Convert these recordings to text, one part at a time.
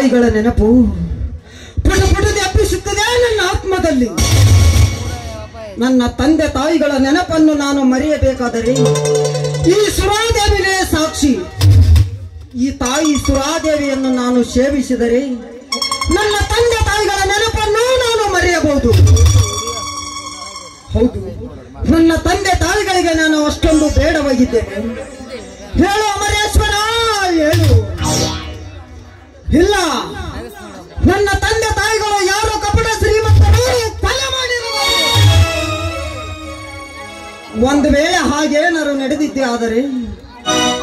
ತಾಯಿಗಳ ನೆನಪು ಪುಟ ಪುಟದೆ ಅಪ್ಪಿಸುತ್ತದೆ ನನ್ನ ಆತ್ಮದಲ್ಲಿ. ನನ್ನ ತಂದೆ ತಾಯಿಗಳ ನೆನಪನ್ನು ನಾನು ಮರೆಯಬೇಕಾದರೆ ಈ ಸುರಾದೇವಿನೇ ಸಾಕ್ಷಿ. ಈ ತಾಯಿ ಸುರಾದೇವಿಯನ್ನು ನಾನು ಸೇವಿಸಿದರೆ ನನ್ನ ತಂದೆ ತಾಯಿಗಳ ನೆನಪನ್ನು ನಾನು ಮರೆಯಬಹುದು. ಹೌದು, ನನ್ನ ತಂದೆ ತಾಯಿಗಳಿಗೆ ನಾನು ಅಷ್ಟೊಂದು ಬೇಡವಾಗಿದ್ದೇನೆ. ಹೇಳು ಅಮರೇಶ್ವರ, ಹೇಳು. ಇಲ್ಲ, ನನ್ನ ತಂದೆ ತಾಯಿಗಳು ಯಾರು ಕಪಟ ಶ್ರೀಮಂತರು ಕೊಲೆ ಮಾಡಿರುವರು. ಒಂದು ವೇಳೆ ಹಾಗೇನಾರು ನಡೆದಿದ್ದೆ ಆದರೆ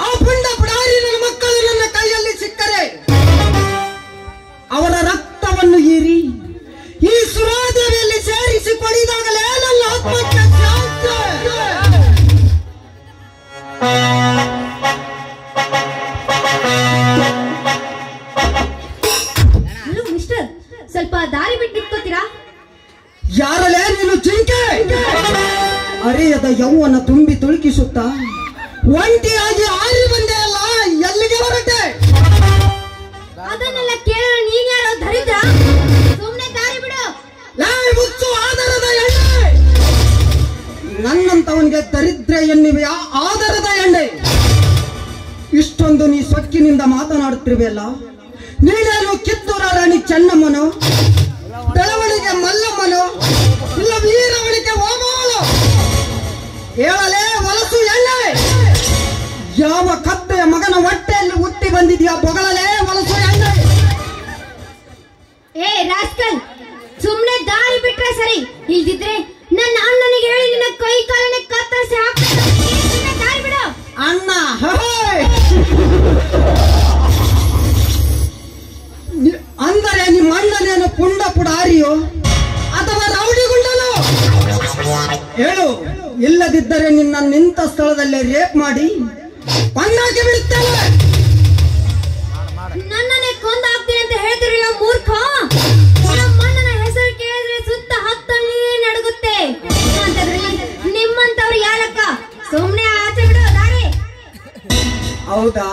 ಆ ಪುಂಡ ಪುಡಾರಿ ನನ್ನ ಮಕ್ಕಳು ನನ್ನ ಕೈಯಲ್ಲಿ ಸಿಕ್ಕರೆ ಅವರ ರಕ್ತವನ್ನು ಹೀರಿ ಈ ಸುರಾದೇವಿಯಲ್ಲಿ ಸೇರಿಸಿ ಕೊಡಿದಾಗಲೇ ನನ್ನ ಆತ್ಮಕ್ಕೆ ಶಾಂತಿ. ಹಲೋ ಮಿಸ್ಟರ್, ಸ್ವಲ್ಪ ದಾರಿ ಬಿಟ್ಟು ನಿಂತ್ಕೋತೀರಾ? ಯಾರಲೇ ನೀನು ಜಿಂಕೆ? ಅರಿಯದ ಯೌವನ ತುಂಬಿ ತುಳುಕಿಸುತ್ತಾ ಒಂಟಿಯಾಗಿ ಆರಿ ಬಂದೆ ಅಲ್ಲ, ಎಲ್ಲಿಗೆ ಹೊರಟೆ? ಅದನ್ನೆಲ್ಲ ಕೇಳಲು ನೀನ್ ಯಾರೋ ದರಿದ್ರ? ಸುಮ್ನೆ ದಾರಿ ಬಿಡು. ಮುಚ್ಚು ಆಧಾರದ ಎಣ್ಣೆ. ನನ್ನಂತವನಿಗೆ ದರಿದ್ರೆ ಎನ್ನುವೆಯಾ ಆಧಾರದ ಎಣ್ಣೆ? ಇಷ್ಟೊಂದು ನೀ ಸೊಕ್ಕಿನಿಂದ ಮಾತನಾಡುತ್ತಿರುವೆಯಲ್ಲ, ನೀನೇನು ಕಿತ್ತೂರ ರಾಣಿ ಚೆನ್ನಮ್ಮನೋ, ಬೆಳವಣಿಗೆ ಮಲ್ಲಮ್ಮನೋ, ಇಲ್ಲ ವೀರವಣಿಗೆ ಓಮವನೋ? ಹೇಳಲೇ ಹೊಲಸು ಎಣ್ಣೆ. ಯಾವ ಕತ್ತೆಯ ಮಗನ ಹೊಟ್ಟೆಯಲ್ಲಿ ಹುಟ್ಟಿ ಬಂದಿದ್ಯಾ ಬೊಗಳಲೇ ಹೊಲಸು ಎಣ್ಣೆ? ಏ ರಾಸ್ಕಲ್, ಸುಮ್ನೆ ದಾರಿ ಬಿಟ್ರೆ ಸರಿ, ಇಲ್ದಿದ್ರೆ ನನ್ನ ಅಣ್ಣನಿಗೆ ಹೇಳಿ ನಿನ್ನ ಕೈ ಕಾಲನೆ ಕತ್ತರಿಸಿ ಹಾಕ್ತಾರೆ. ದಾರಿ ಬಿಡು. ಅಣ್ಣ ಅಂದರೆ ನಿಮ್ಮ ಅಣ್ಣನೇನು ಪುಂಡ ಪುಡಾರಿಯೋ ಅಥವಾ ರೌಡಿ ಗುಂಡನೋ? ಹೇಳು, ಇಲ್ಲದಿದ್ದರೆ ನಿನ್ನ ನಿಂತ ಸ್ಥಳದಲ್ಲೇ ರೇಪ್ ಮಾಡಿ ಕೊಂದಾಕಿ ಬಿಡುತ್ತೇನೆ. ನನ್ನನ್ನೇ ಕೊಂದಾಕ್ತೀನಿ ಅಂತ ಹೇಳ್ತಿರೋ ಮೂರ್ಖ. ನಮ್ಮ ಅಣ್ಣನ ಹೆಸರು ಕೇಳಿದ್ರೆ ಸುತ್ತ ಹತ್ತನೇ ನಡುಗುತ್ತೆ. ಅಂತದ್ರಲ್ಲಿ ನಿಮ್ಮಂತವ್ರು ಯಾರಕ್ಕ? ಸುಮ್ನೆ ಆಚೆ ಬಿಡು ದಾರಿ. ಹೌದಾ?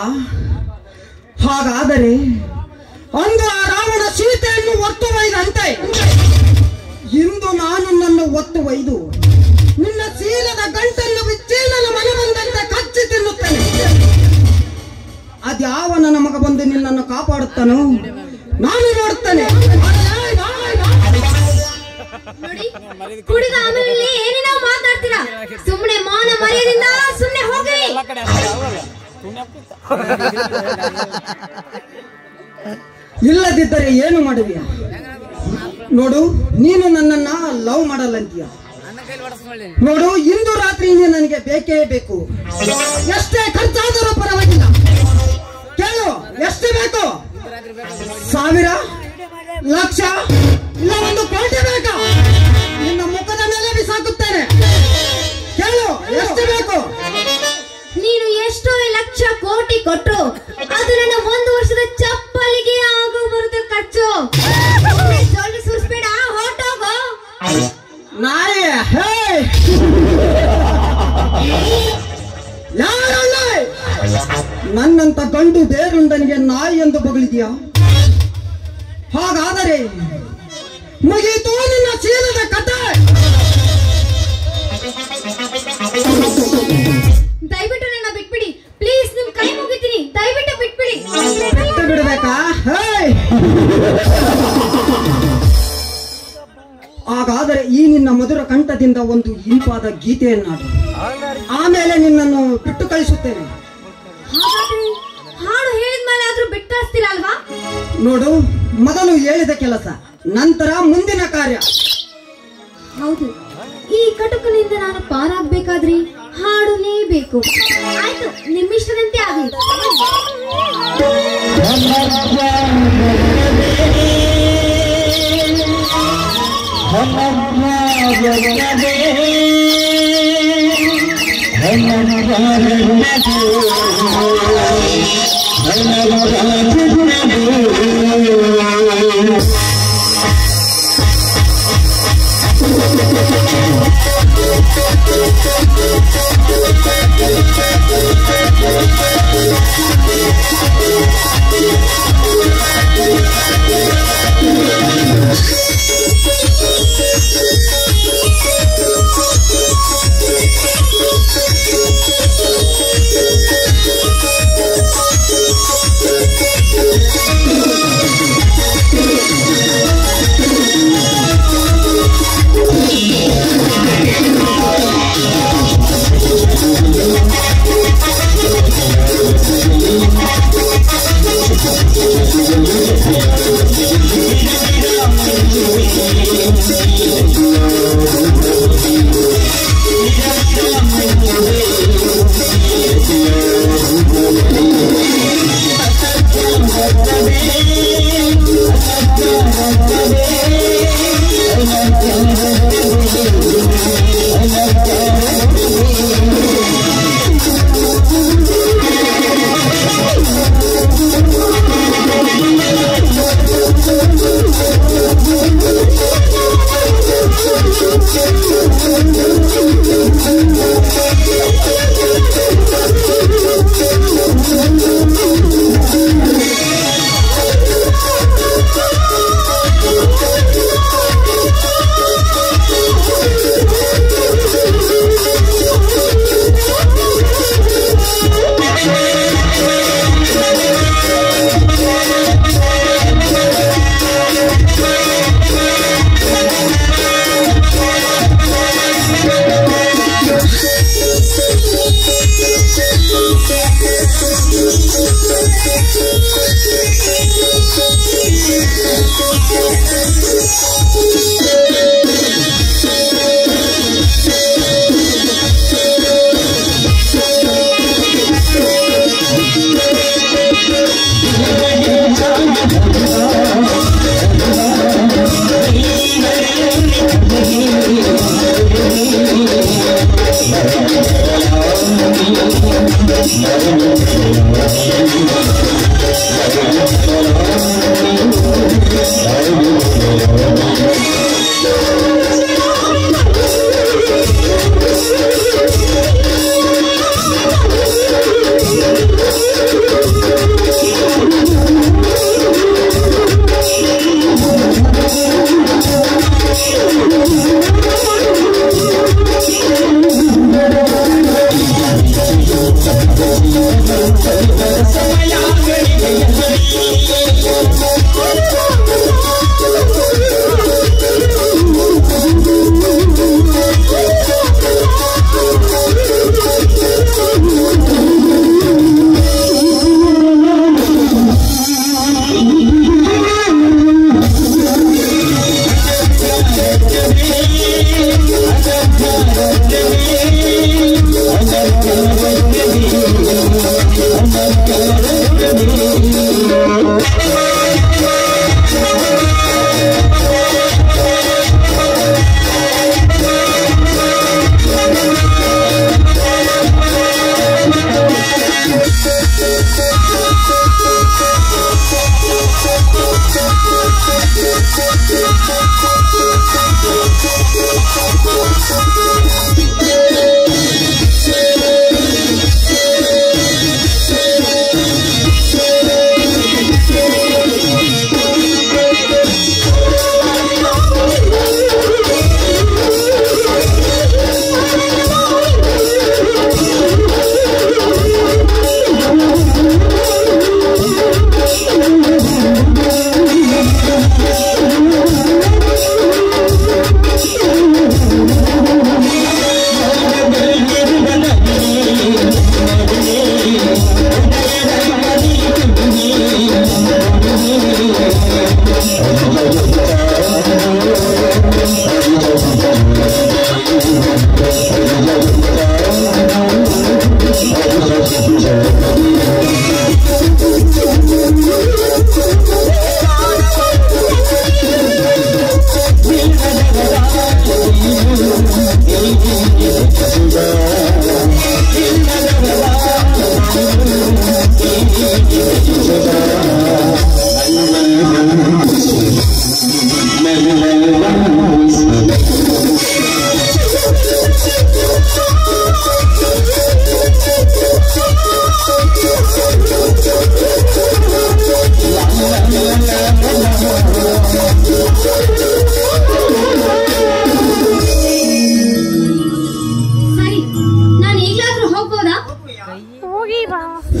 ಹಾಗಾದರೆ ಅಂದು ಆ ರಾವಣ ಸೀತೆಯನ್ನು ಒತ್ತು ಒಯ್ದಂತೆ ಇಂದು ನಾನು ನನ್ನ ಒತ್ತು ಒಯ್ದು ನಿನ್ನ ಚೀಲದ ಗಂಟನ್ನು ಬಿಚ್ಚಿ ನನ್ನ ಮನೆ ಬಂದಂತೆ ಕಚ್ಚಿ ತಿನ್ನುತ್ತೇನೆ. ಅದ್ಯಾವ ನನ್ನ ಮಗ ಬಂದು ನಿನ್ನನ್ನು ಕಾಪಾಡುತ್ತಾನೋ ನಾನು ನೋಡುತ್ತೇನೆ. ನೋಡಿ, ಕುಡಿದ ಆಮೇಲೆ ಏನೇನೋ ಮಾತಾಡ್ತೀರಾ. ಸುಮ್ನೆ ಮಾನ ಮರ್ಯಾದಿಂದ ಸುಮ್ನೆ ಹೋಗ್ರಿ. ಇಲ್ಲದಿದ್ದರೆ ಏನು ಮಾಡುವಿಯ? ನೋಡು, ನೀನು ನನ್ನನ್ನ ಲವ್ ಮಾಡಲ್ಲಂತೀಯ. ನೋಡು, ಇಂದು ರಾತ್ರಿ ನನಗೆ ಬೇಕೇ ಬೇಕು. ಎಷ್ಟೇ ಖರ್ಚಾದರೂ ಪರವಾಗಿಲ್ಲ. ಕೇಳು, ಎಷ್ಟು ಬೇಕು? 1000, ಲಕ್ಷ, ಇಲ್ಲ 1 ಕೋಟಿ ಬೇಕಾ? ನಿನ್ನ ಮುಖದ ಮೇಲೆ ಬಿಸಾಕುತ್ತೇನೆ. ಕೇಳು, ಎಷ್ಟು ಬೇಕು? ನೀನು ಎಷ್ಟೋ ಲಕ್ಷ ಕೋಟಿ ಕೊಟ್ರು ಅದು ನನ್ನ 1 ವರ್ಷದ ಚಪ್ಪಲಿಗೆ ಆಗೋ ಬರುತ್ತೆ ಖರ್ಚು. ಜಲ್ದಿ ಸುರಿಸ್ಬೇಡ, ಹೊರಟೋಗು. ನಾಯಿ, ನನ್ನಂತ ಗಂಡು ಬೇರುಂಡನಿಗೆ ನಾಯಿ ಎಂದು ಬಗಳಿದ್ಯಾ? ಹಾಗಾದರೆ ಮುಗೀತು ನಿನ್ನ ಚೀಲದ ಕಥೆ. ದಯವಿಟ್ಟು ನನ್ನ ಬಿಟ್ಬಿಡಿ ಪ್ಲೀಸ್, ನಿಮ್ ಕೈ ಮುಗಿತೀನಿ. ದಯವಿಟ್ಟು ಬಿಟ್ಬಿಡಿ. ಬಿಟ್ಟು ಬಿಡ್ಬೇಕಾ? ಹಾಗಾದರೆ ಈ ನಿನ್ನ ಮಧುರ ಕಂಠದಿಂದ ಒಂದು ಇಂಪಾದ ಗೀತೆಯನ್ನಾಡು, ಆಮೇಲೆ ನಿನ್ನನ್ನು ಬಿಟ್ಟು ಕಳಿಸುತ್ತೇನೆ. ಹಾಗಾದ್ರೆ ಹಾಡು ಹೇಳಿದ್ಮೇಲೆ ಆದ್ರೂ ಬಿಟ್ಟು ಕಳಿಸ್ತೀರಾ ಅಲ್ವಾ? ನೋಡು, ಮೊದಲು ಹೇಳಿದ ಕೆಲಸ, ನಂತರ ಮುಂದಿನ ಕಾರ್ಯ. ಹೌದು, ಈ ಕಟುಕನಿಂದ ನಾನು ಪಾರಾಗ್ಬೇಕಾದ್ರೆ ಹಾಡಲೇಬೇಕು. ಆಯ್ತು, ನಿಮ್ಮಿಷ್ಟದಂತೆ ಆಗಲಿ. Thank you.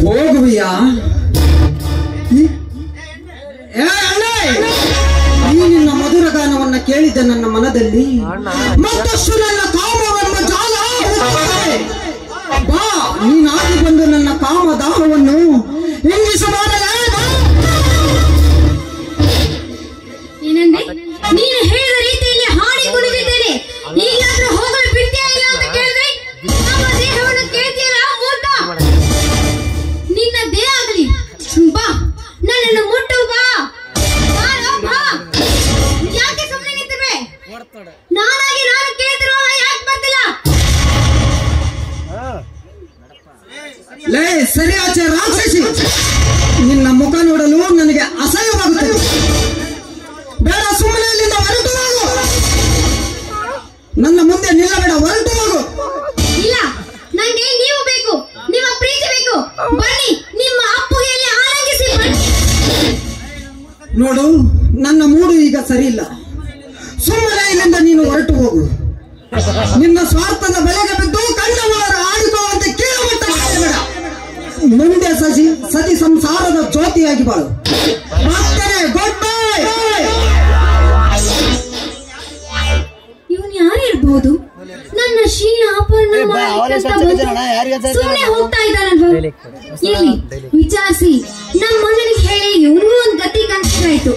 ಹೋಗುವಿಯಾ? ಈ ನಿನ್ನ ಮಧುರ ಗಾನವನ್ನ ಕೇಳಿದ ನನ್ನ ಮನದಲ್ಲಿ ಮತ್ತಷ್ಟು ನನ್ನ ಕಾಮವೆಂಬ ಜಾಲ ಹುಟ್ಟುತ್ತದೆ. ಬಾ, ನೀನಾಗಿ ಬಂದು ನನ್ನ ಕಾಮ ದಾಹವನ್ನು ಇಂಗಿಸಬಾರಲೇ? ನೀನು ಹೇಳಿದ ರೀತಿಯಲ್ಲಿ ನಾನಾಗಿ ನಾನು ಕೇಳಿದ್ರು ಯಾಕೆ ಬರ್ತಿಲ್ಲ? ಲೇ ಸರಿ ಆಚೆ ರಾಕ್ಷಸಿ, ನಿನ್ನ ಮುಖ ನೋಡಲು ನನಗೆ ಅಸಹ್ಯವಾಗುತ್ತದೆ. ಬೇಡ, ಸುಮ್ಮನೆ ಇಲ್ಲಿಂದ ಹೊರಟು ಹೋಗು. ನನ್ನ ಮುಂದೆ ನಿಲ್ಲಬೇಡ, ಹೊರಟು ಹೋಗು. ಇಲ್ಲ, ನಂಗೆ ನೀವು ಬೇಕು, ನಿಮ್ಮ ಪ್ರೀತಿ ಬೇಕು. ಬನ್ನಿ, ನಿಮ್ಮ ಅಪ್ಪುಗೆಯಲ್ಲಿ ಆನಂದಿಸಿ ಬನ್ನಿ. ನೋಡು, ನನ್ನ ಮೂಡು ಈಗ ಸರಿ ಇಲ್ಲ. ಸುಮ್ಮನೆ ಇಲ್ಲಿಂದ ನೀನು ಹೊರಟು ಹೋಗು. ನಿನ್ನ ಸ್ವಾರ್ಥದ ಬಲೆಗೆ ಬಿದ್ದು ಕಂಡವರ ಆಡಿಕೊಳ್ಳುವಂತೆ ಕೇಳಮಟ್ಟ ಬೇಡ. ಮುಂದೆ ಸದಿ ಸಂಸಾರದ ಜ್ಯೋತಿಯಾಗಿ ಬಾಳು. ಮತ್ತೆ ಗುಡ್ ಬೈ. ಇವನು ಯಾರಿರ್ಬಹುದು? ನನ್ನ ಶೀಲ ಅಪರ್ಣ ಸುಮ್ಮನೆ ಹೋಗ್ತಾ ಇದ್ದಾನಲ್ವಾ? ಇಲ್ಲಿ ವಿಚಾರಿಸಿ ನಮ್ಮ ಮನೆಗೆ ಹೇಳಿ ಇವನಿಗೂ ಒಂದು ಗತಿ ಕಾಣಿಸ್ತಾಯ್ತು.